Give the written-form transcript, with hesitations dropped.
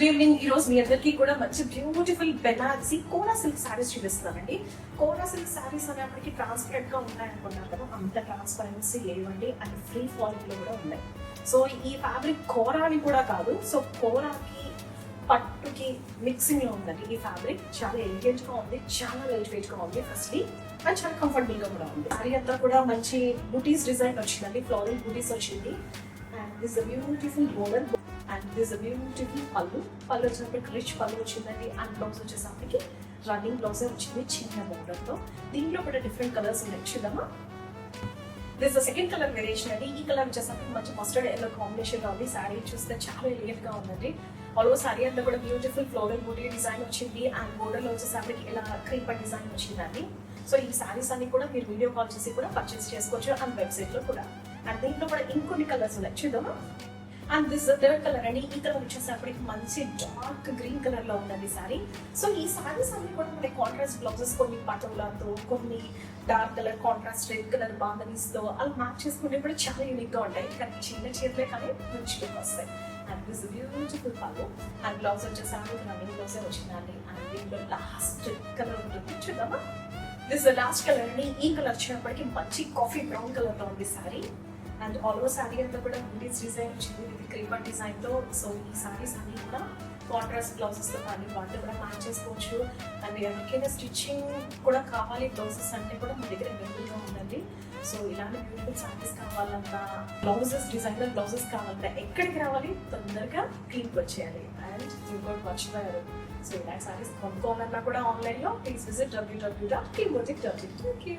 Good evening. ఈ రోజు మీ అందరికీ కూడా మంచి బ్యూటిఫుల్ బెనారసి కోరా సిల్క్ సారీస్ చూపిస్తున్నానండి. కోరా సిల్క్ సారీస్ అనేప్పటికీ ట్రాన్స్పరెంట్ గా ఉన్నాయి అనుకున్నారు కదా, అంత ట్రాన్స్పరెన్సీ లేవండి అండ్ ఫ్రీ ఫాలింగ్ లో కూడా ఉన్నాయి. సో ఈ ఫ్యాబ్రిక్ కోరాని కూడా కాదు, సో కోరాకి పట్టుకి మిక్సింగ్ లో ఉందండి. ఈ ఫ్యాబ్రిక్ చాలా ఎలిగెంట్ గా ఉంది, చాలా లైట్ వెయిట్ గా ఉంది ఫస్ట్లీ, అండ్ చాలా కంఫర్టబుల్ గా కూడా ఉంది. సారీ అంతా కూడా మంచి బూటీస్ డిజైన్ వచ్చిందండి, ఫ్లోరల్ బూటీస్ వచ్చింది. And this beautiful border and this beautiful పళ్ళు వచ్చినప్పటికి రిచ్ పళ్ళు వచ్చిందండి. అండ్ బ్లౌజ్ వచ్చేసరికి రన్నింగ్ బ్లౌజే వచ్చింది చిన్న బోర్డర్ తో. దీంట్లో కూడా డిఫరెంట్ కలర్స్ ఉన్నాయి, చూద్దామా. దిస్ సెకండ్ కలర్ వేరియేషన్ అండి. ఈ కలర్ వచ్చేసరికి మంచి మస్టర్డ్ ఎల్లో కాంబినేషన్ లో ఉంది. శారీ చూస్తే చాలా ఎలిగెంట్ గా ఉందండి. ఆల్మోస్ట్ శారీ అంతా కూడా బ్యూటిఫుల్ ఫ్లోరల్ బూటీ డిజైన్ వచ్చింది. అండ్ బోర్డర్ లో వచ్చేసరికి ఇలా క్రీపర్ డిజైన్ వచ్చిందండి. సో ఈ శారీస్ అన్ని కూడా మీరు వీడియో కాల్ చేసి కూడా పర్చేస్ చేసుకోవచ్చు, అండ్ వెబ్సైట్ లో కూడా. అండ్ దీంట్లో కూడా ఇంకొన్ని కలర్స్ ఉన్నాయి, చూద్దామా. అండ్ దిస్ థర్డ్ కలర్ అండి. ఈ కలర్ వచ్చేసరికి మంచి డార్క్ గ్రీన్ కలర్ లో ఉందండి సారీ. సో ఈ సారీస్ అన్ని కూడా మనకి కాంట్రాస్ట్ బ్లౌజెస్, కొన్ని పటోలాతో, కొన్ని dark colour contrast red colour bandhanis తో అలా మ్యాచ్ చేసుకుంటే కూడా చాలా యూనిక్ గా ఉంటాయి. కానీ చిన్న చీరలే కానీ మంచి లుక్ వస్తాయి. అండ్ దిస్ బ్యూటిఫుల్ పళ్ళు అండ్ బ్లౌజ్ వచ్చేసరికి రన్నింగ్ బ్లౌజే వచ్చిందండి. అండ్ దీంట్లో లాస్ట్ కలర్ ఉంటుంది, చూద్దామా. దిస్ లాస్ట్ కలర్ అండి. ఈ కలర్ వచ్చినప్పటికీ మంచి కాఫీ బ్రౌన్ కలర్ లో ఉంది సారీ. అండ్ ఆల్మోస్ట్ శారీ అంతా కూడా బూటీస్ డిజైన్ వచ్చింది విత్ క్రీపర్ డిజైన్ తో. సో ఈ సారీస్ అన్ని కూడా కాంట్రాస్ట్ బ్లౌజెస్ తో కానీ వాటితో కూడా మ్యాచ్ చేసుకోవచ్చు. అండ్ ఎవరికైనా స్టిచ్చింగ్ కూడా కావాలి బ్లౌజెస్ అంటే కూడా మన దగ్గర అవైలబుల్ గా ఉందండి. సో ఇలాంటి బ్యూటిఫుల్ సారీస్ కావాలన్నా, బ్లౌజెస్ డిజైనర్ బ్లౌజెస్ కావాలన్నా ఎక్కడికి రావాలి, తొందరగా క్లీన్ వచ్చేయాలి. అండ్ ఇంకోటి మర్చిపోయారు, సో ఇలాంటి సారీస్ కొనుక్కోవాలన్నా కూడా ఆన్లైన్ లో please visit www.cleanboutique.in. Thank you.